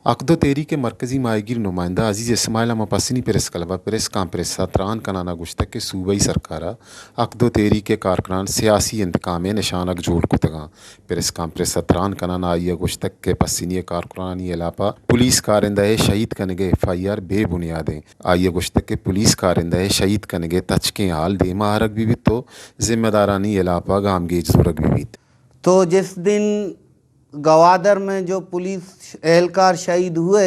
عقد و تحری کے مرکزی ماہی گیر نمائندہ عزیز اسماعیل مپسنی پریس کلبہ پریس کانفرنس تران کنانا گشتک کے صوبائی سرکارہ عقد و تحری کے کارکنان سیاسی انتقام نشانک جوڑ کتگاں پریس کانفرنس تران کنانا آئیے گشتک کے پسینی کارکنانی علاقہ پولیس کارندہ شہید کنگے FIR بے بنیادیں آئیے گشتک کے پولیس کارندہ شہید کنگے تچکیں حال دیما آرک بھی تو ذمہ دارانی علاقہ گامگیج زورک بھی تو جس دن گوادر میں جو پولیس اہلکار شہید ہوئے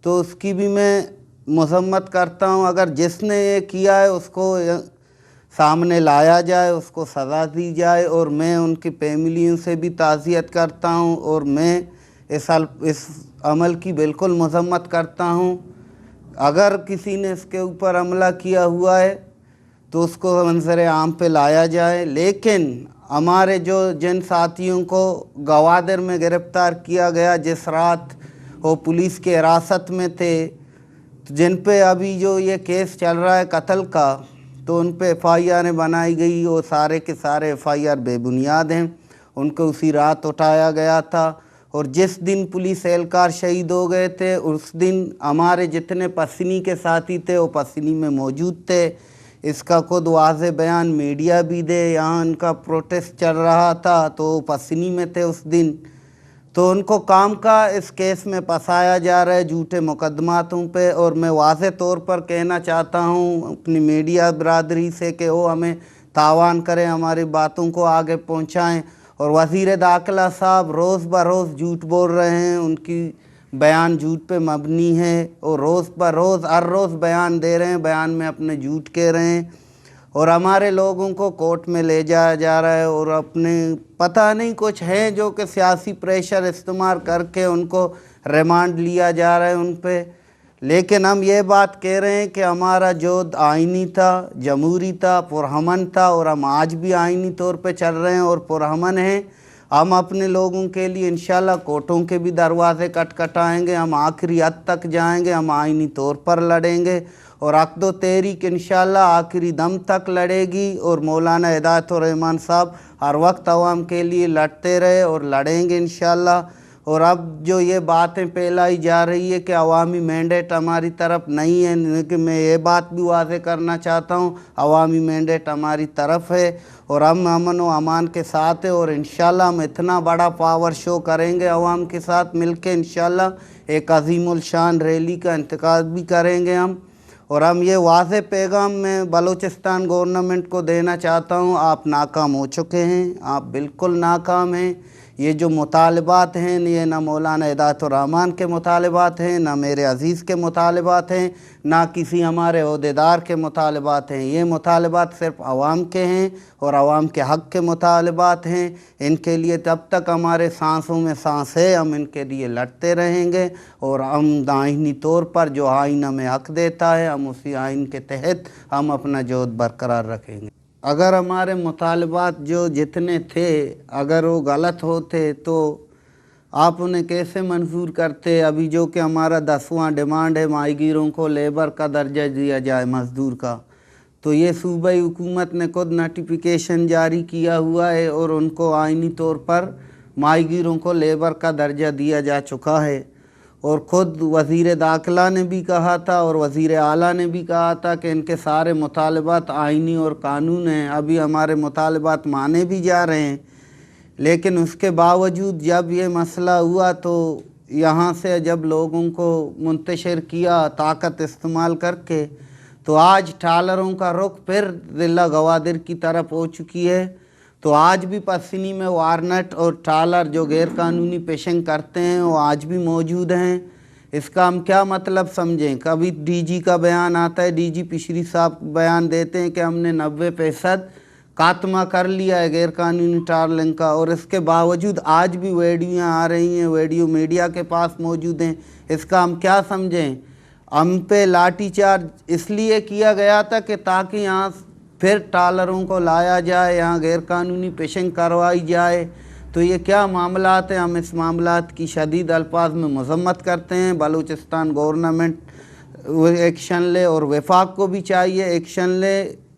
تو اس کی بھی میں مذمت کرتا ہوں. اگر جس نے یہ کیا ہے اس کو سامنے لایا جائے, اس کو سزا دی جائے, اور میں ان کی فیملیوں سے بھی تعزیت کرتا ہوں اور میں اس عمل کی بالکل مذمت کرتا ہوں. اگر کسی نے اس کے اوپر حملہ کیا ہوا ہے تو اس کو منظر عام پہ لایا جائے, لیکن ہمارے جن ساتھیوں کو گوادر میں گرفتار کیا گیا جس رات وہ پولیس کے حراست میں تھے, جن پہ ابھی جو یہ کیس چل رہا ہے قتل کا, تو ان پہ FIR بنائی گئی, وہ سارے کے سارے FIR بے بنیاد ہیں. ان کو اسی رات اٹھایا گیا تھا, اور جس دن پولیس اہلکار شہید ہو گئے تھے اس دن ہمارے جتنے پسینی کے ساتھی تھے وہ پسینی میں موجود تھے. اس کا خود واضح بیان میڈیا بھی دے, یہاں ان کا پروٹیسٹ چل رہا تھا تو وہ پسینی میں تھے اس دن. تو ان کو کام کا اس کیس میں پھنسایا جا رہا ہے جھوٹے مقدماتوں پہ, اور میں واضح طور پر کہنا چاہتا ہوں اپنی میڈیا برادری سے کہ وہ ہمیں تعاون کریں, ہماری باتوں کو آگے پہنچائیں. اور وزیر داخلہ صاحب روز بروز جھوٹ بول رہے ہیں, ان کی بیان جھوٹ پہ مبنی ہے, اور روز بروز ہر روز بیان دے رہے ہیں, بیان میں اپنے جھوٹ کہہ رہے ہیں, اور ہمارے لوگوں کو کورٹ میں لے جایا جا رہا ہے, اور اپنے پتہ نہیں کچھ ہیں جو کہ سیاسی پریشر استعمال کر کے ان کو ریمانڈ لیا جا رہا ہے ان پہ. لیکن ہم یہ بات کہہ رہے ہیں کہ ہمارا جو آئینی تھا, جمہوری تھا, پرامن تھا, اور ہم آج بھی آئینی طور پہ چل رہے ہیں اور پرامن ہیں. ہم اپنے لوگوں کے لیے انشاءاللہ کورٹوں کے بھی دروازے کٹائیں گے, ہم آخری حد تک جائیں گے, ہم آئینی طور پر لڑیں گے, اور عقد و تحریک انشاءاللہ آخری دم تک لڑے گی. اور مولانا ہدایت الرحمن صاحب ہر وقت عوام کے لیے لڑتے رہے اور لڑیں گے انشاءاللہ. اور اب جو یہ باتیں پھیلائی جا رہی ہے کہ عوامی مینڈیٹ ہماری طرف نہیں ہے, لیکن میں یہ بات بھی واضح کرنا چاہتا ہوں عوامی مینڈیٹ ہماری طرف ہے, اور ہم امن و امان کے ساتھ ہیں, اور انشاءاللہ ہم اتنا بڑا پاور شو کریں گے عوام کے ساتھ مل کے انشاءاللہ. ایک عظیم الشان ریلی کا انعقاد بھی کریں گے ہم. اور ہم یہ واضح پیغام میں بلوچستان گورنمنٹ کو دینا چاہتا ہوں, آپ ناکام ہو چکے ہیں, آپ بالکل ناکام ہیں. یہ جو مطالبات ہیں یہ نہ مولانا ہدایت الرحمن کے مطالبات ہیں, نہ میرے عزیز کے مطالبات ہیں, نہ کسی ہمارے عہدیدار کے مطالبات ہیں. یہ مطالبات صرف عوام کے ہیں اور عوام کے حق کے مطالبات ہیں. ان کے لیے تب تک ہمارے سانسوں میں سانس ہے ہم ان کے لیے لڑتے رہیں گے, اور ہم آئینی طور پر جو آئین ہمیں حق دیتا ہے ہم اسی آئین کے تحت ہم اپنا جہد برقرار رکھیں گے. اگر ہمارے مطالبات جو جتنے تھے اگر وہ غلط ہوتے تو آپ انہیں کیسے منظور کرتے؟ ابھی جو کہ ہمارا 10واں ڈیمانڈ ہے ماہی گیروں کو لیبر کا درجہ دیا جائے, مزدور کا, تو یہ صوبائی حکومت نے خود نوٹیفیکیشن جاری کیا ہوا ہے اور ان کو آئینی طور پر ماہی گیروں کو لیبر کا درجہ دیا جا چکا ہے. اور خود وزیر داخلہ نے بھی کہا تھا اور وزیر اعلیٰ نے بھی کہا تھا کہ ان کے سارے مطالبات آئینی اور قانون ہیں. ابھی ہمارے مطالبات مانے بھی جا رہے ہیں, لیکن اس کے باوجود جب یہ مسئلہ ہوا تو یہاں سے جب لوگوں کو منتشر کیا طاقت استعمال کر کے, تو آج ٹھالروں کا رخ پھر ضلع گوادر کی طرف ہو چکی ہے. تو آج بھی پسینی میں وارنٹ اور ٹھالر جو غیر قانونی پیشنگ کرتے ہیں وہ آج بھی موجود ہیں. اس کا ہم کیا مطلب سمجھیں؟ کبھی DG کا بیان آتا ہے, DG پشری صاحب بیان دیتے ہیں کہ ہم نے 90% خاتمہ کر لیا ہے غیر قانونی ٹارلنگ کا, اور اس کے باوجود آج بھی ویڈیویں آ رہی ہیں, ویڈیو میڈیا کے پاس موجود ہیں. اس کا ہم کیا سمجھیں؟ ہم پہ لاٹھی چارج اس لیے کیا گیا تھا کہ تاکہ یہاں پھر ٹالروں کو لایا جائے, یہاں غیر قانونی پیشنگ کروائی جائے. تو یہ کیا معاملات ہیں؟ ہم اس معاملات کی شدید الفاظ میں مذمت کرتے ہیں. بلوچستان گورنمنٹ ایکشن لے, اور وفاق کو بھی چاہیے ایکشن لے.